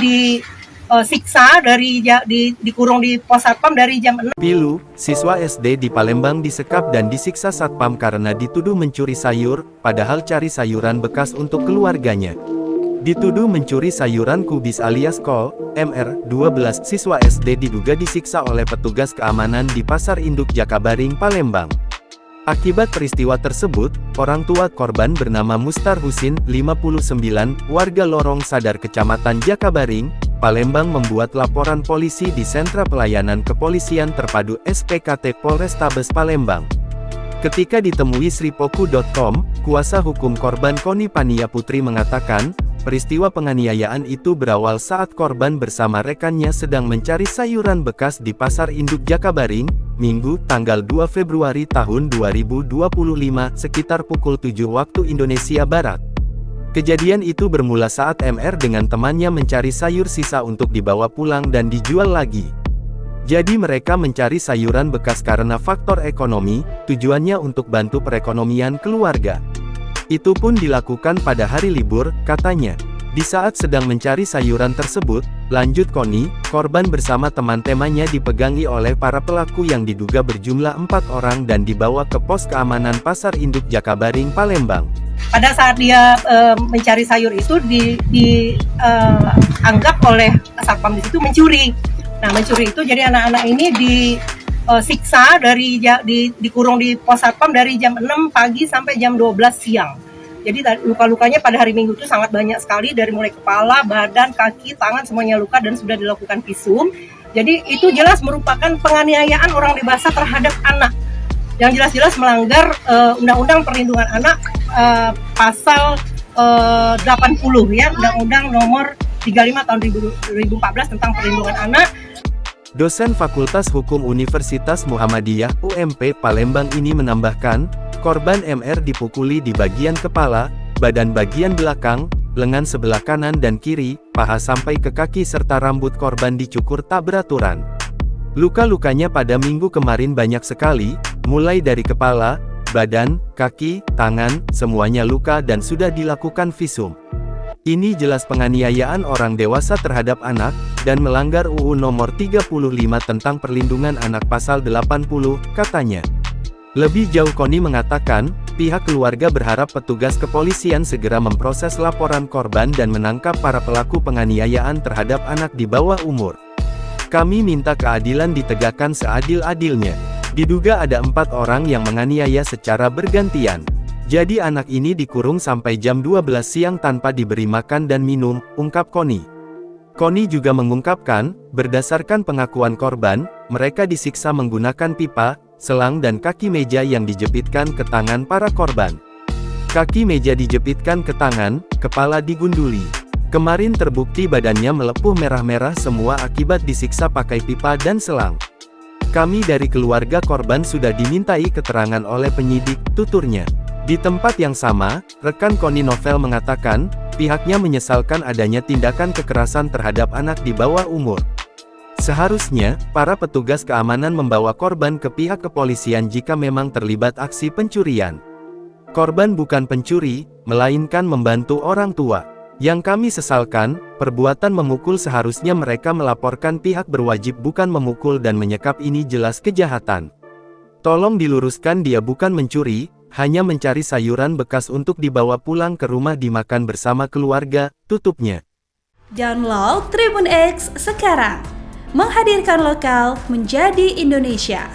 disiksa dikurung di pos satpam dari jam 6. Pilu, siswa SD di Palembang disekap dan disiksa satpam karena dituduh mencuri sayur, padahal cari sayuran bekas untuk keluarganya. Dituduh mencuri sayuran kubis alias kol, MR, 12 siswa SD diduga disiksa oleh petugas keamanan di Pasar Induk Jakabaring, Palembang. Akibat peristiwa tersebut, orang tua korban bernama Mustar Husin, 59, warga Lorong Sadar Kecamatan Jakabaring, Palembang membuat laporan polisi di Sentra Pelayanan Kepolisian Terpadu SPKT Polrestabes Palembang. Ketika ditemui sripoku.com, kuasa hukum korban Koni Pania Putri mengatakan, peristiwa penganiayaan itu berawal saat korban bersama rekannya sedang mencari sayuran bekas di Pasar Induk Jakabaring, Minggu, tanggal 2 Februari tahun 2025, sekitar pukul 7 waktu Indonesia Barat. Kejadian itu bermula saat MR dengan temannya mencari sayur sisa untuk dibawa pulang dan dijual lagi. Jadi mereka mencari sayuran bekas karena faktor ekonomi, tujuannya untuk bantu perekonomian keluarga. Itu pun dilakukan pada hari libur, katanya. Di saat sedang mencari sayuran tersebut, lanjut Koni, korban bersama teman-temannya dipegangi oleh para pelaku yang diduga berjumlah 4 orang dan dibawa ke pos keamanan Pasar Induk Jakabaring, Palembang. Pada saat dia mencari sayur itu dianggap oleh satpam di situ mencuri. Nah, mencuri itu jadi anak-anak ini disiksa dikurung di pos satpam dari jam 6 pagi sampai jam 12 siang. Jadi luka-lukanya pada hari Minggu itu sangat banyak sekali, dari mulai kepala, badan, kaki, tangan semuanya luka dan sudah dilakukan visum. Jadi itu jelas merupakan penganiayaan orang dewasa terhadap anak yang jelas-jelas melanggar Undang-Undang Perlindungan Anak pasal 80 ya, Undang-Undang nomor 35 tahun 2014 tentang perlindungan anak. Dosen Fakultas Hukum Universitas Muhammadiyah UMP Palembang ini menambahkan, korban MR dipukuli di bagian kepala, badan bagian belakang, lengan sebelah kanan dan kiri, paha sampai ke kaki serta rambut korban dicukur tak beraturan. Luka-lukanya pada minggu kemarin banyak sekali, mulai dari kepala, badan, kaki, tangan, semuanya luka dan sudah dilakukan visum. Ini jelas penganiayaan orang dewasa terhadap anak, dan melanggar UU Nomor 35 tentang Perlindungan Anak Pasal 80, katanya. Lebih jauh Koni mengatakan, pihak keluarga berharap petugas kepolisian segera memproses laporan korban dan menangkap para pelaku penganiayaan terhadap anak di bawah umur. Kami minta keadilan ditegakkan seadil-adilnya. Diduga ada 4 orang yang menganiaya secara bergantian. Jadi anak ini dikurung sampai jam 12 siang tanpa diberi makan dan minum, ungkap Koni. Koni juga mengungkapkan, berdasarkan pengakuan korban, mereka disiksa menggunakan pipa, selang dan kaki meja yang dijepitkan ke tangan para korban. Kaki meja dijepitkan ke tangan, kepala digunduli. Kemarin terbukti badannya melepuh merah-merah semua akibat disiksa pakai pipa dan selang. Kami dari keluarga korban sudah dimintai keterangan oleh penyidik, tuturnya. Di tempat yang sama, rekan Koni Novel mengatakan, pihaknya menyesalkan adanya tindakan kekerasan terhadap anak di bawah umur. Seharusnya, para petugas keamanan membawa korban ke pihak kepolisian jika memang terlibat aksi pencurian. Korban bukan pencuri, melainkan membantu orang tua. Yang kami sesalkan, perbuatan memukul seharusnya mereka melaporkan pihak berwajib bukan memukul dan menyekap, ini jelas kejahatan. Tolong diluruskan, dia bukan mencuri, hanya mencari sayuran bekas untuk dibawa pulang ke rumah dimakan bersama keluarga, tutupnya. Download Tribun X sekarang, menghadirkan lokal menjadi Indonesia.